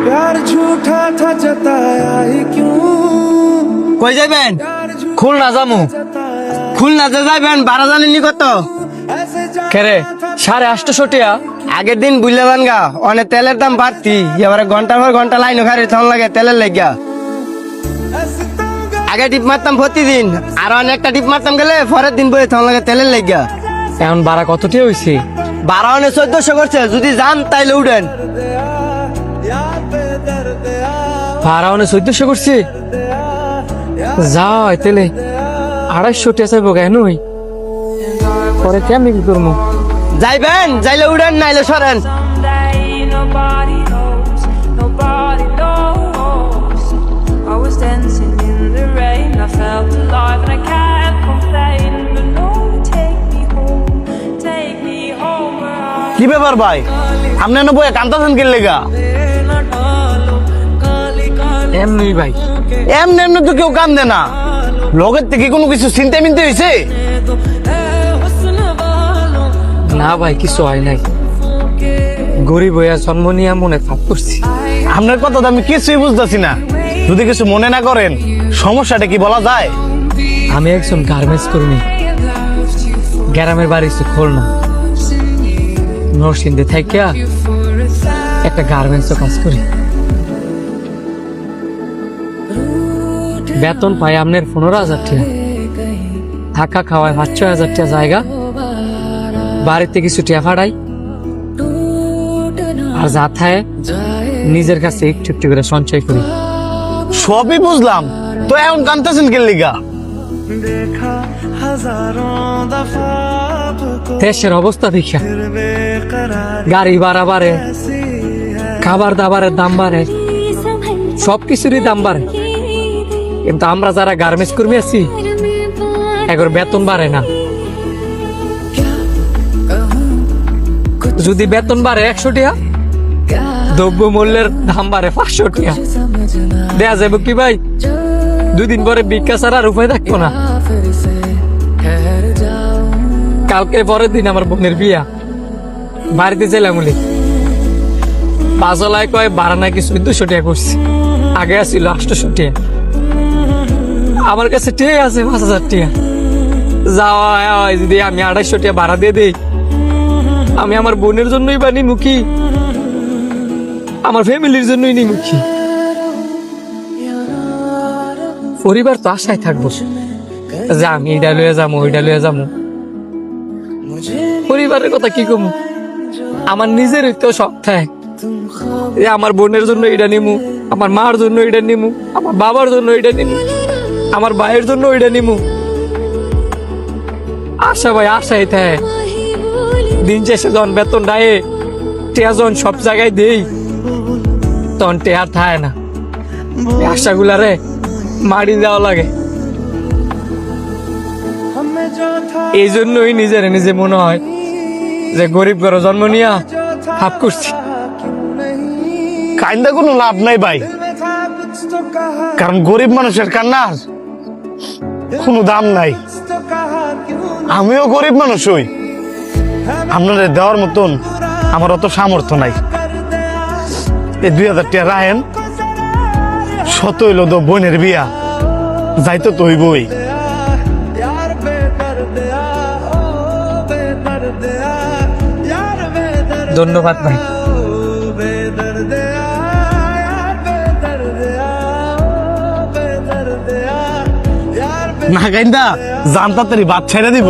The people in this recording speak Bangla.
प्यार झूठा था जताया ही क्यों কই যাবেন? খুলনা যামু। খুলনা যে যাবেন ভাড়া জানেননি কত? কেরে 850 টাকা। আগের দিন বুঝলেন গা অনেক তেলের দাম বাড়তি, এবারে ঘন্টার পর ঘন্টা লাইন খারে তখন লাগে তেলের লেগা। আগে টিপ মারতাম প্রতিদিন, আর অনেকটা টিপ মারতাম গেলে পরের দিন বই তখন লাগে তেলের লেগা। এখন ভাড়া কত টাকা হইছে? ভাড়া অনেক 1400 করছে, যদি যান তাইলে উঠেন। ভাড়া 1400 করছে? যাই তেলে 250 টাকা চাইব কেন? পরে কেমনি কি করবো? যাইবেন, যাইলে উঠেন নাইলে সরেন। Someday nobody knows, nobody knows. I was dancing in the rain, I felt alive and I can't complain. But no, take me home where I কি ব্যাপার ভাই, আপনি এনে বইয়ে কান্তাছেন কি লেগা? এমনি ভাই, এমনি এমনি তো কেউ কান্দে না, লগের থেকে কোনো কিছু চিন্তা মিনতে হয়েছে? না ভাই কিছু হয় নাই, গরিব হইয়া জন্ম নিয়ে মনে ফাপ করছি। আপনার কথা তো আমি কিছুই বুঝতেছি না, যদি কিছু মনে না করেন সমস্যাটা কি বলা যায়? আমি একজন গার্মেন্টস কর্মী, গ্রামের বাড়ি খুলনা, নরসিংদী থেকে একটা গার্মেন্টস কাজ করি। বেতন পাই আপনার 15,000 টাকা, থাকা খাওয়ায় 5-6,000 টাকা জায়গা, বাড়িতে কিছু টাকা ফাড়াই, আর যা থাকে নিজের কাছে একটু একটু করে সঞ্চয় করি। সবই বুঝলাম, তো এখন কান্তাছেন কি লেগা? দেশের অবস্থা দেখিয়া গাড়ি ভাড়া বাড়ে, খাবার দাবারের দাম বাড়ে, সবকিছুরই দাম বাড়ে, কিন্তু আমরা যারা গার্মেন্টস কর্মী আছি এখন বেতন বাড়ে না। যদি বেতন বাড়ে 100 টাকা, দ্রব্য মূল্যের দাম বাড়ে 500 টাকা। দেয়া যাবে কি ভাই? 2 দিন পরে ভিক্ষা ছাড়া আর উপায় থাকবো না। কালকে পরের দিন আমার বোনের বিয়া, বাড়িতে ছিলাম বলে পাঁচলায় কয় ভাড়া নাকি 1400 টাকা করছি, আগে আসছিল 800 টাকা। আমার কাছে ঠিক আছে 5,000 টাকা, যাওয়া হয় যদি আমি 250 টাকা ভাড়া দিয়ে দিই, আমি আমার বোনের জন্যই বা নিমুখী, আমার ফ্যামিলির জন্যই নিমুখী। পরিবার তো আশায় থাকবো যে আমি এটা লয়ে যাবো ওইটা লয়ে যাবো, পরিবারের কথা কি কমু? আমার নিজের তো শখ থাকে যে আমার বোনের জন্য এটা নিমু, আমার মার জন্য এটা নিমু, আমার বাবার জন্য এটা নিমু, আমার ভাইয়ের জন্য এটা নিমু। আশা ভাই আশাই থাকে, দিন শেষে যখন বেতন ডায়ে টেয়া যখন সব জায়গায় দেই তখন টেয়ার থাকে না, আশাগুলা রে মারি দেওয়া লাগে। এই জন্যই নিজের নিজে মনে হয় যে গরিব ঘরে জন্ম নিয়া হাফ করছি। কান্দা কোনো লাভ নাই ভাই, কারণ গরিব মানুষের কান্নার কোনো দাম নাই। আমিও গরিব মানুষ হই, আপনাদের দেওয়ার মতন আমার অত সামর্থ্য নাই। এই 2000 টাকা রাখেন, 100 হইল তো বোনের বিয়া, যাইতো তো হইবই। ধন্যবাদ ভাই। না কাইন্দা জান তাড়াতাড়ি বাদ ছেড়ে দিব।